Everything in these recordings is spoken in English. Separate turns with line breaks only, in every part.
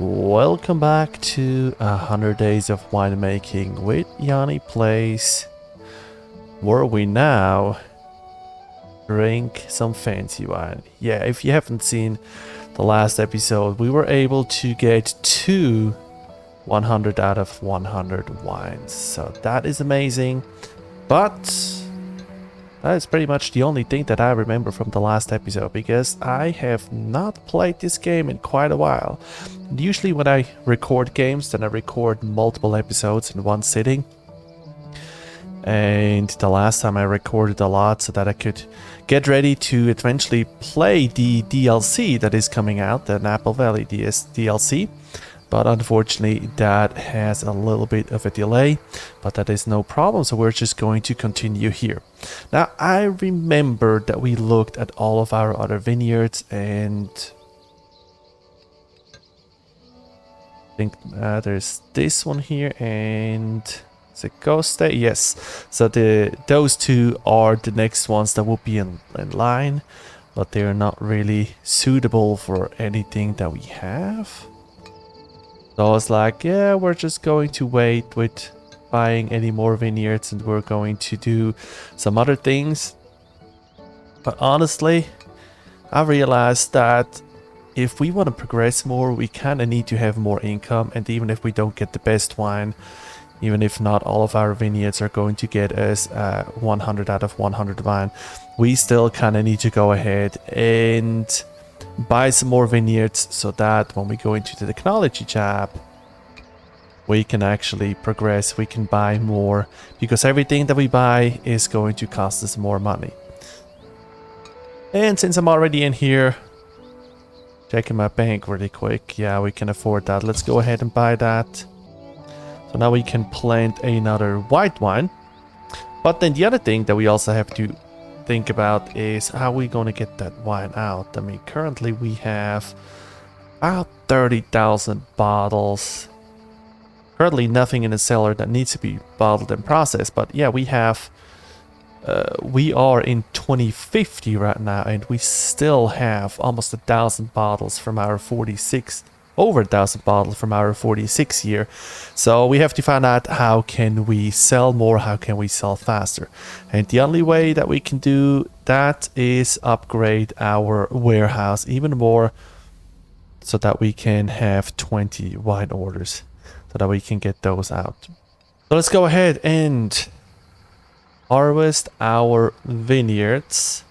Welcome back to 100 Days of Winemaking with Yanni Plays, where we now drink some fancy wine. Yeah, if you haven't seen the last episode, we were able to get two 100 out of 100 wines. So that is amazing, but that is pretty much the only thing that I remember from the last episode, because I have not played this game in quite a while. Usually when I record games, then I record multiple episodes in one sitting. And the last time I recorded a lot so that I could get ready to eventually play the DLC that is coming out, the Apple Valley DLC. But unfortunately that has a little bit of a delay, but that is no problem, so we're just going to continue here. Now I remember that we looked at all of our other vineyards, and I think there's this one here, and is it Ghost Day? Yes, so those two are the next ones that will be in line, but they're not really suitable for anything that we have. So I was like, yeah, we're just going to wait with buying any more vineyards, and we're going to do some other things. But honestly, I realized that if we want to progress more, we kind of need to have more income. And even if we don't get the best wine, even if not all of our vineyards are going to get us 100 out of 100 wine, we still kind of need to go ahead and buy some more vineyards, so that when we go into the technology tab, we can actually progress, we can buy more, because everything that we buy is going to cost us more money. And since I'm already in here, checking my bank really quick, yeah, we can afford that. Let's go ahead and buy that. So now we can plant another white wine. But then the other thing that we also have to think about is how we're going to get that wine out. I mean, currently we have about 30,000 bottles. Currently nothing in the cellar that needs to be bottled and processed, but yeah, we are in 2050 right now, and we still have almost 1,000 bottles from our 46, over 1,000 bottles from our 46 year. So we have to find out how can we sell more, how can we sell faster. And the only way that we can do that is upgrade our warehouse even more, so that we can have 20 wine orders, so that we can get those out. So let's go ahead and harvest our vineyards.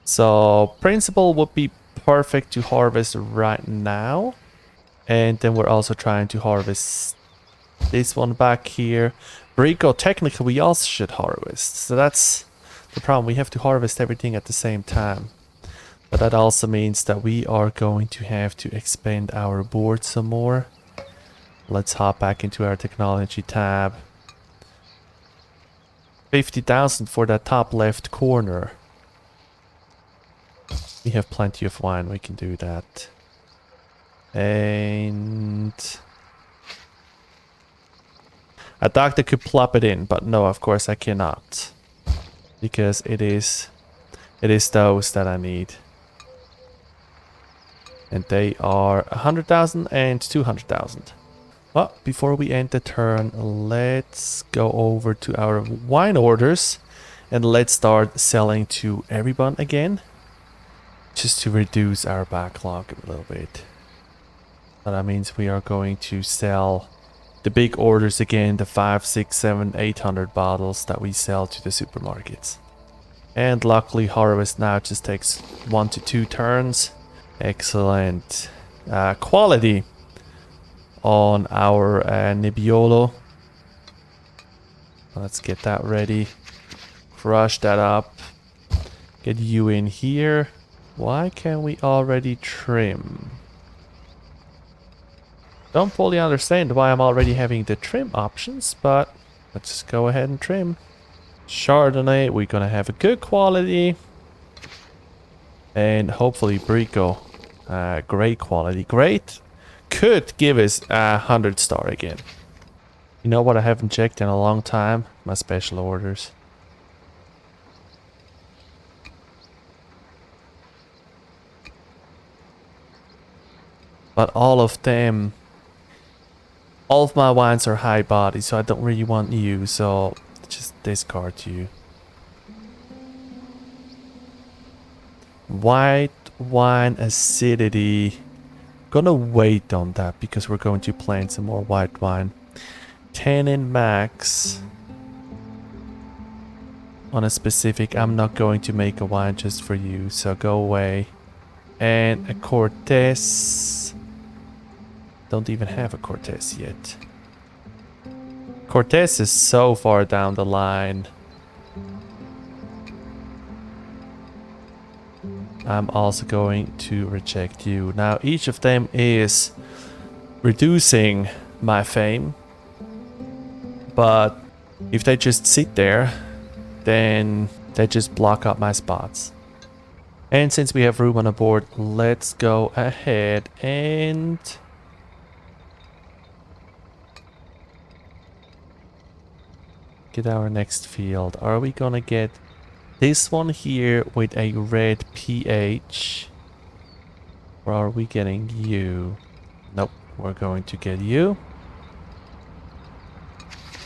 So principle would be perfect to harvest right now, and then we're also trying to harvest this one back here. Brico, technically we also should harvest, so that's the problem. We have to harvest everything at the same time, but that also means that we are going to have to expand our board some more. Let's hop back into our technology tab. 50,000 for that top left corner. We have plenty of wine, we can do that. And I thought I could plop it in, but no, of course I cannot, because it is those that I need, and they are 100,000 and 200,000. Well, before we end the turn, let's go over to our wine orders and let's start selling to everyone again, just to reduce our backlog a little bit. So that means we are going to sell the big orders again, the 5, 6, 7, 800 bottles that we sell to the supermarkets. And luckily harvest now just takes 1 to 2 turns. Excellent quality on our Nebbiolo. Let's get that ready. Crush that up. Get you in here. Why can't we already trim? Don't fully understand why I'm already having the trim options, but let's just go ahead and trim. Chardonnay, we're gonna have a good quality. And hopefully Brico, great quality. Great could give us a 100-star again. You know what I haven't checked in a long time? My special orders. But all of my wines are high body, so I don't really want you, so just discard you. White wine acidity. Gonna wait on that because we're going to plant some more white wine. Tannin max. On a specific, I'm not going to make a wine just for you, so go away. And a Cortez. Don't even have a Cortez yet. Cortez is so far down the line. I'm also going to reject you. Now, each of them is reducing my fame. But if they just sit there, then they just block up my spots. And since we have room on the board, let's go ahead and get our next field. Are we gonna get this one here with a red pH? Or are we getting you? Nope, we're going to get you.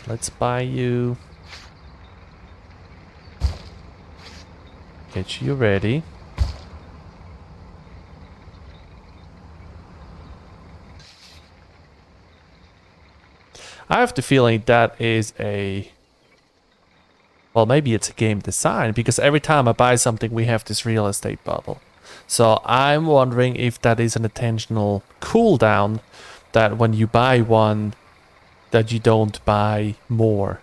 Let's buy you. Get you ready. I have the feeling that is a... Well, maybe it's a game design, because every time I buy something, we have this real estate bubble. So I'm wondering if that is an intentional cooldown, that when you buy one, that you don't buy more.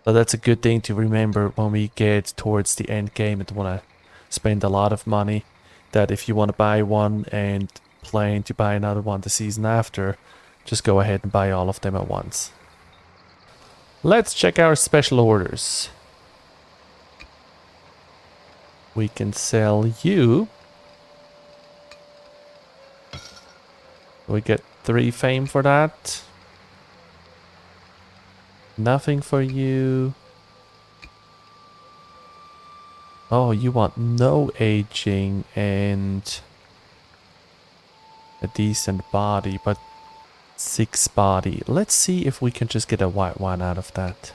So that's a good thing to remember when we get towards the end game and want to spend a lot of money. That if you want to buy one and plan to buy another one the season after, just go ahead and buy all of them at once. Let's check our special orders. We can sell you. We get 3 fame for that. Nothing for you. Oh, you want no aging and a decent body, but 6 body. Let's see if we can just get a white wine out of that.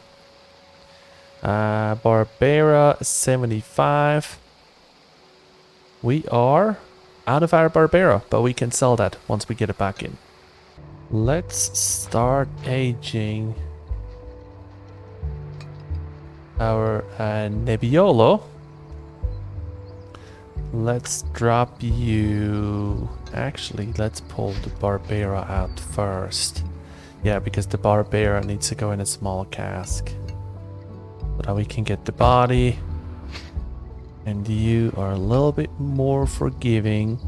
Barbera 75. We are out of our Barbera, but we can sell that once we get it back in. Let's start aging our Nebbiolo. Let's drop you. Actually, let's pull the Barbera out first. Yeah, because the Barbera needs to go in a small cask. So that we can get the body. And you are a little bit more forgiving.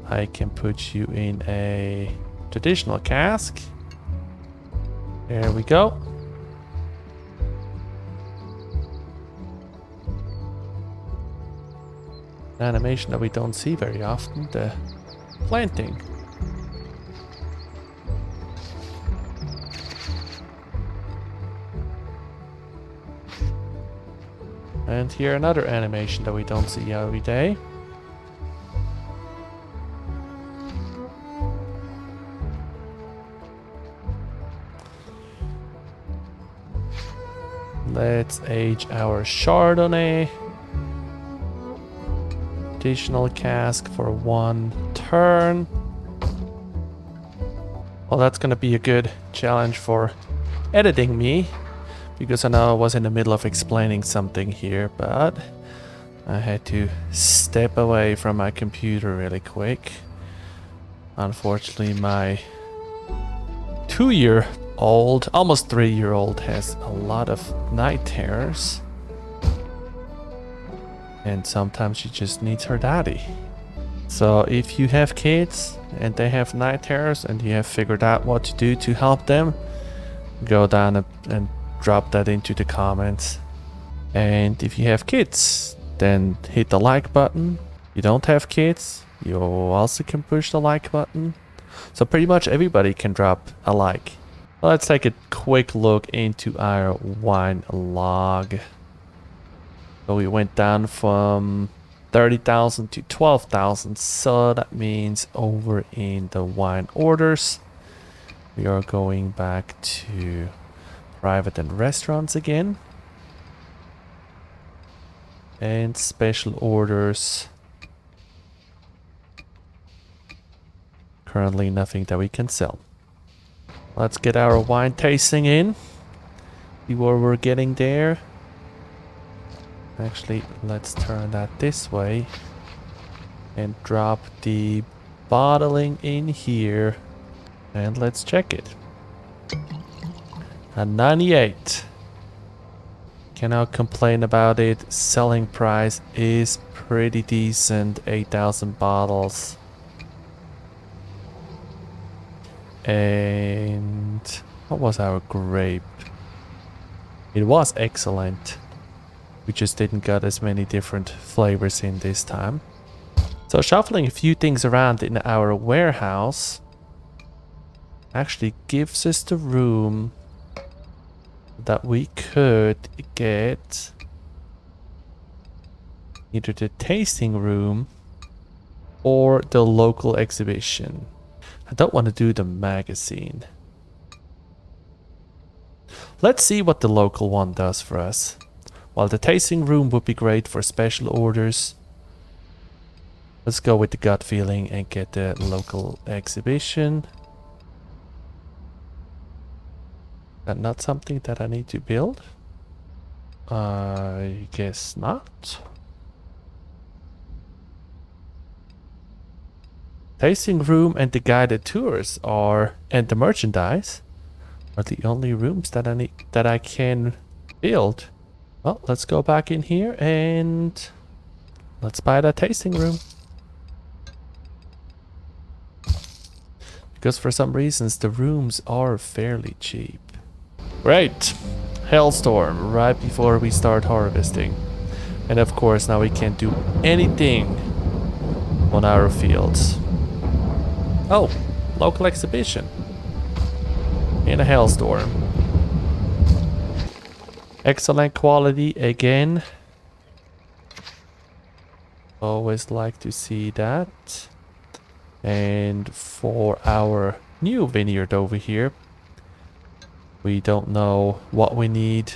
I can put you in a traditional cask. There we go. An animation that we don't see very often, the planting. And here another animation that we don't see every day. Let's age our Chardonnay. Additional cask for 1 turn. Well, that's gonna be a good challenge for editing me, because I know I was in the middle of explaining something here, but I had to step away from my computer really quick. Unfortunately, my 2-year-old, almost 3-year-old, has a lot of night terrors. And sometimes she just needs her daddy. So if you have kids and they have night terrors and you have figured out what to do to help them, go down and drop that into the comments. And if you have kids, then hit the like button. If you don't have kids, you also can push the like button. So pretty much everybody can drop a like. Let's take a quick look into our wine log. So we went down from 30,000 to 12,000. So that means over in the wine orders, we are going back to private and restaurants again. And special orders. Currently nothing that we can sell. Let's get our wine tasting in. See where we're getting there. Actually, let's turn that this way. And drop the bottling in here. And let's check it. At 98. Cannot complain about it. Selling price is pretty decent. 8,000 bottles. And what was our grape? It was excellent. We just didn't get as many different flavors in this time. So shuffling a few things around in our warehouse actually gives us the room that we could get either the tasting room or the local exhibition. I don't want to do the magazine. Let's see what the local one does for us. While the tasting room would be great for special orders, let's go with the gut feeling and get the local exhibition. That not something that I need to build? I guess not. Tasting room and the guided tours are, and the merchandise are the only rooms that I can build. Well, let's go back in here and let's buy that tasting room. Because for some reasons the rooms are fairly cheap. Great! Hailstorm right before we start harvesting. And of course now we can't do anything on our fields. Oh, local exhibition. In a hailstorm. Excellent quality again. Always like to see that. And for our new vineyard over here, we don't know what we need.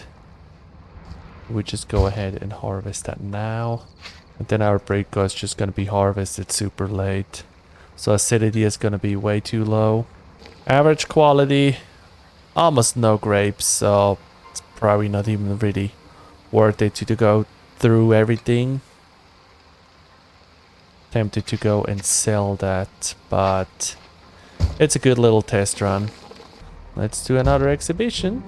We just go ahead and harvest that now. And then our Bricko is just going to be harvested super late. So acidity is going to be way too low. Average quality, almost no grapes, so it's probably not even really worth it to go through everything. Tempted to go and sell that, but it's a good little test run. Let's do another exhibition.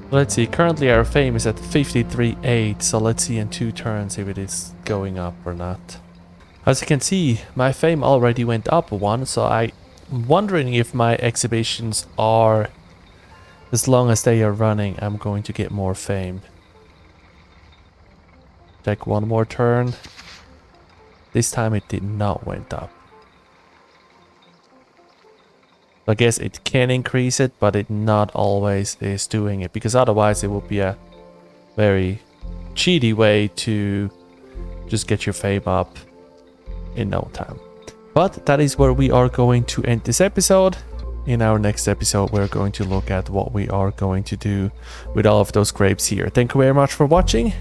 Let's see, currently our fame is at 53.8, so let's see in 2 turns if it is going up or not. As you can see, my fame already went up 1, so I'm wondering if my exhibitions are, as long as they are running, I'm going to get more fame. Check 1 more turn. This time it did not went up. I guess it can increase it, but it not always is doing it, because otherwise it would be a very cheaty way to just get your fame up in no time. But that is where we are going to end this episode. In our next episode, we're going to look at what we are going to do with all of those grapes here. Thank you very much for watching.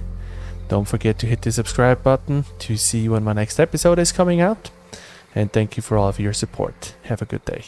Don't forget to hit the subscribe button to see when my next episode is coming out. And thank you for all of your support. Have a good day.